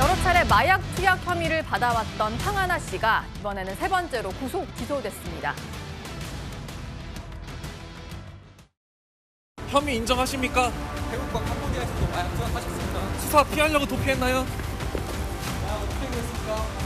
여러 차례 마약 투약 혐의를 받아왔던 황하나 씨가 이번에는 세 번째로 구속 기소됐습니다. 혐의 인정하십니까? 태국과 캄보디아에서도 마약 투약하셨습니다. 수사 피하려고 도피했나요? 마약 어떻게 됐습니까?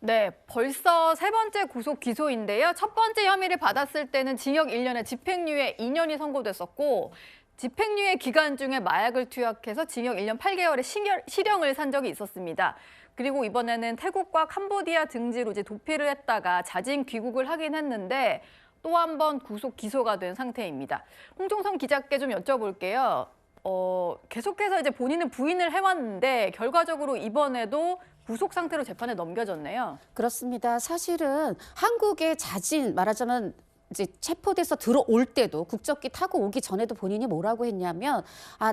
네, 벌써 세 번째 구속 기소인데요. 첫 번째 혐의를 받았을 때는 징역 1년에 집행유예 2년이 선고됐었고 집행유예 기간 중에 마약을 투약해서 징역 1년 8개월의 실형을 산 적이 있었습니다. 그리고 이번에는 태국과 캄보디아 등지로 이제 도피를 했다가 자진 귀국을 하긴 했는데 또 한 번 구속 기소가 된 상태입니다. 홍종성 기자께 좀 여쭤볼게요. 계속해서 이제 본인은 부인을 해왔는데 결과적으로 이번에도 구속 상태로 재판에 넘겨졌네요. 그렇습니다. 사실은 한국에 자진 말하자면 이제 체포돼서 들어올 때도 국적기 타고 오기 전에도 본인이 뭐라고 했냐면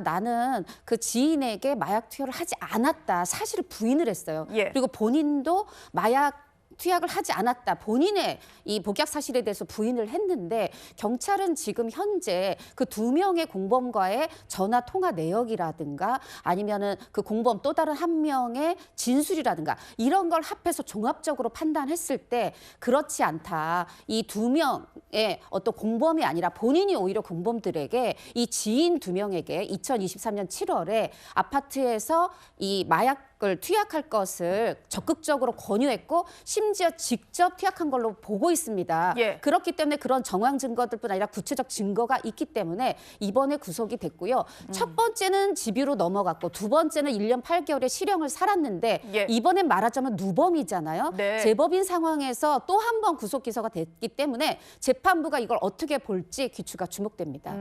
나는 그 지인에게 마약 투여를 하지 않았다. 사실을 부인을 했어요. 예. 그리고 본인도 마약 투약을 하지 않았다. 본인의 이 복약 사실에 대해서 부인을 했는데 경찰은 지금 현재 그 2명의 공범과의 전화 통화 내역이라든가 아니면은 그 공범 또 다른 한 명의 진술이라든가 이런 걸 합해서 종합적으로 판단했을 때 그렇지 않다. 이 2명의 어떤 공범이 아니라 본인이 오히려 공범들에게 이 지인 2명에게 2023년 7월에 아파트에서 이 마약을 투약할 것을 적극적으로 권유했고 심지어 직접 투약한 걸로 보고 있습니다. 예. 그렇기 때문에 그런 정황 증거들뿐 아니라 구체적 증거가 있기 때문에 이번에 구속이 됐고요. 첫 번째는 집유로 넘어갔고 두 번째는 1년 8개월의 실형을 살았는데 예. 이번엔 말하자면 누범이잖아요. 네. 재법인 상황에서 또 한 번 구속 기소가 됐기 때문에 재판부가 이걸 어떻게 볼지 귀추가 주목됩니다.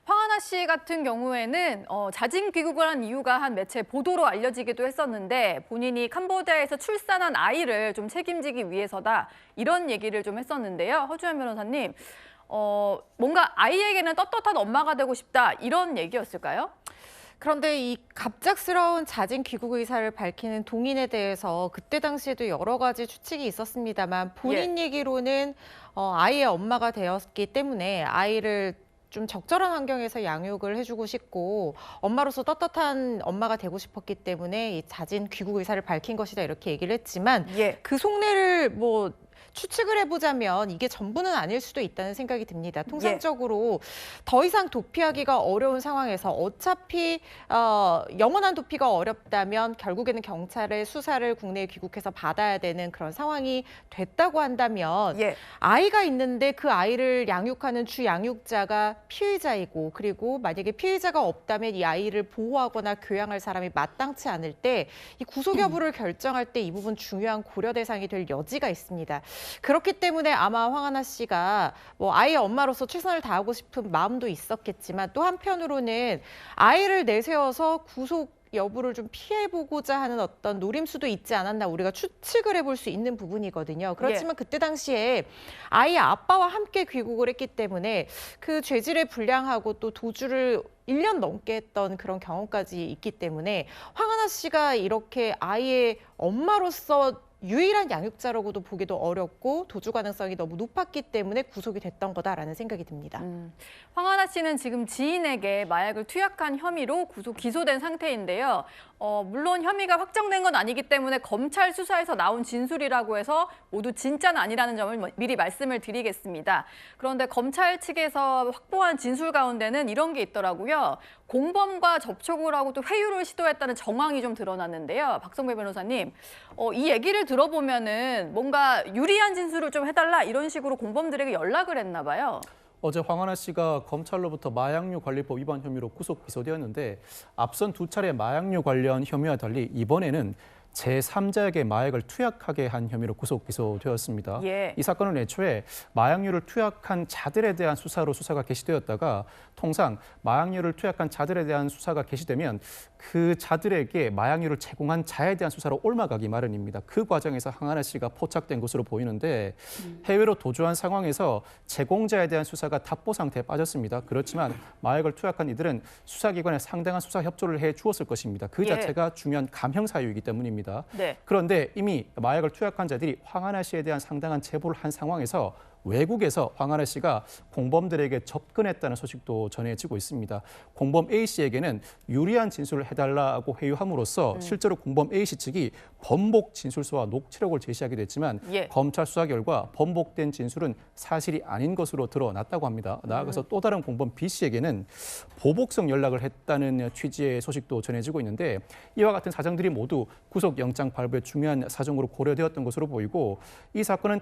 황하나 씨 같은 경우에는 자진 귀국을 한 이유가 한 매체 보도로 알려지기도 했었는데 본인이 캄보디아에서 출산한 아이를 좀 책임지기 위해서다 이런 얘기를 좀 했었는데요. 허주연 변호사님, 뭔가 아이에게는 떳떳한 엄마가 되고 싶다 이런 얘기였을까요? 그런데 이 갑작스러운 자진 귀국 의사를 밝히는 동인에 대해서 그때 당시에도 여러 가지 추측이 있었습니다만 본인 얘기로는 아이의 엄마가 되었기 때문에 아이를 좀 적절한 환경에서 양육을 해주고 싶고 엄마로서 떳떳한 엄마가 되고 싶었기 때문에 이 자진 귀국 의사를 밝힌 것이다 이렇게 얘기를 했지만 예. 그 속내를 추측을 해보자면 이게 전부는 아닐 수도 있다는 생각이 듭니다. 통상적으로 더 이상 도피하기가 어려운 상황에서 어차피 영원한 도피가 어렵다면 결국에는 경찰의 수사를 국내에 귀국해서 받아야 되는 그런 상황이 됐다고 한다면 예. 아이가 있는데 그 아이를 양육하는 주 양육자가 피의자이고 그리고 만약에 피의자가 없다면 이 아이를 보호하거나 교양할 사람이 마땅치 않을 때 이 구속 여부를 결정할 때 이 부분 중요한 고려 대상이 될 여지가 있습니다. 그렇기 때문에 아마 황하나 씨가 아이의 엄마로서 최선을 다하고 싶은 마음도 있었겠지만 또 한편으로는 아이를 내세워서 구속 여부를 좀 피해보고자 하는 어떤 노림수도 있지 않았나 우리가 추측을 해볼 수 있는 부분이거든요. 그렇지만 그때 당시에 아이의 아빠와 함께 귀국을 했기 때문에 그 죄질에 불량하고 또 도주를 1년 넘게 했던 그런 경험까지 있기 때문에 황하나 씨가 이렇게 아이의 엄마로서 유일한 양육자라고도 보기도 어렵고 도주 가능성이 너무 높았기 때문에 구속이 됐던 거다라는 생각이 듭니다. 황하나 씨는 지금 지인에게 마약을 투약한 혐의로 구속 기소된 상태인데요. 물론 혐의가 확정된 건 아니기 때문에 검찰 수사에서 나온 진술이라고 해서 모두 진짜는 아니라는 점을 미리 말씀을 드리겠습니다. 그런데 검찰 측에서 확보한 진술 가운데는 이런 게 있더라고요. 공범과 접촉을 하고 또 회유를 시도했다는 정황이 좀 드러났는데요. 박성배 변호사님, 이 얘기를 들어보면은 뭔가 유리한 진술을 좀 해달라 이런 식으로 공범들에게 연락을 했나 봐요. 어제 황하나 씨가 검찰로부터 마약류 관리법 위반 혐의로 구속 기소되었는데 앞선 두 차례 마약류 관련 혐의와 달리 이번에는 제3자에게 마약을 투약하게 한 혐의로 구속 기소되었습니다. 예. 이 사건은 애초에 마약류를 투약한 자들에 대한 수사로 수사가 개시되었다가 통상 마약류를 투약한 자들에 대한 수사가 개시되면 그 자들에게 마약류를 제공한 자에 대한 수사로 옮아가기 마련입니다. 그 과정에서 황하나 씨가 포착된 것으로 보이는데 해외로 도주한 상황에서 제공자에 대한 수사가 답보 상태에 빠졌습니다. 그렇지만 마약을 투약한 이들은 수사기관에 상당한 수사 협조를 해 주었을 것입니다. 그 자체가 중요한 감형 사유이기 때문입니다. 네. 그런데 이미 마약을 투약한 자들이 황하나 씨에 대한 상당한 제보를 한 상황에서 외국에서 황한혜 씨가 공범들에게 접근했다는 소식도 전해지고 있습니다. 공범 A 씨에게는 유리한 진술을 해달라고 회유함으로써 실제로 공범 A 씨 측이 번복 진술서와 녹취록을 제시하게 됐지만 예. 검찰 수사 결과 번복된 진술은 사실이 아닌 것으로 드러났다고 합니다. 나아가서 또 다른 공범 B 씨에게는 보복성 연락을 했다는 취지의 소식도 전해지고 있는데 이와 같은 사정들이 모두 구속영장 발부의 중요한 사정으로 고려되었던 것으로 보이고 이 사건은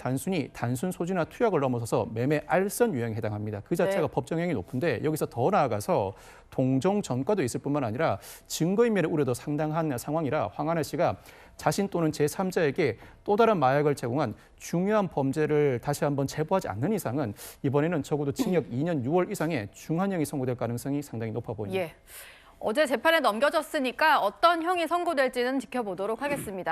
단순 소지나 투약을 넘어서서 매매 알선 유형에 해당합니다. 그 자체가 네. 법정형이 높은데 여기서 더 나아가서 동종 전과도 있을 뿐만 아니라 증거인멸의 우려도 상당한 상황이라 황한혜 씨가 자신 또는 제3자에게 또 다른 마약을 제공한 중요한 범죄를 다시 한번 제보하지 않는 이상은 이번에는 적어도 징역 2년 6월 이상의 중한형이 선고될 가능성이 상당히 높아 보입니다. 예. 어제 재판에 넘겨졌으니까 어떤 형이 선고될지는 지켜보도록 하겠습니다.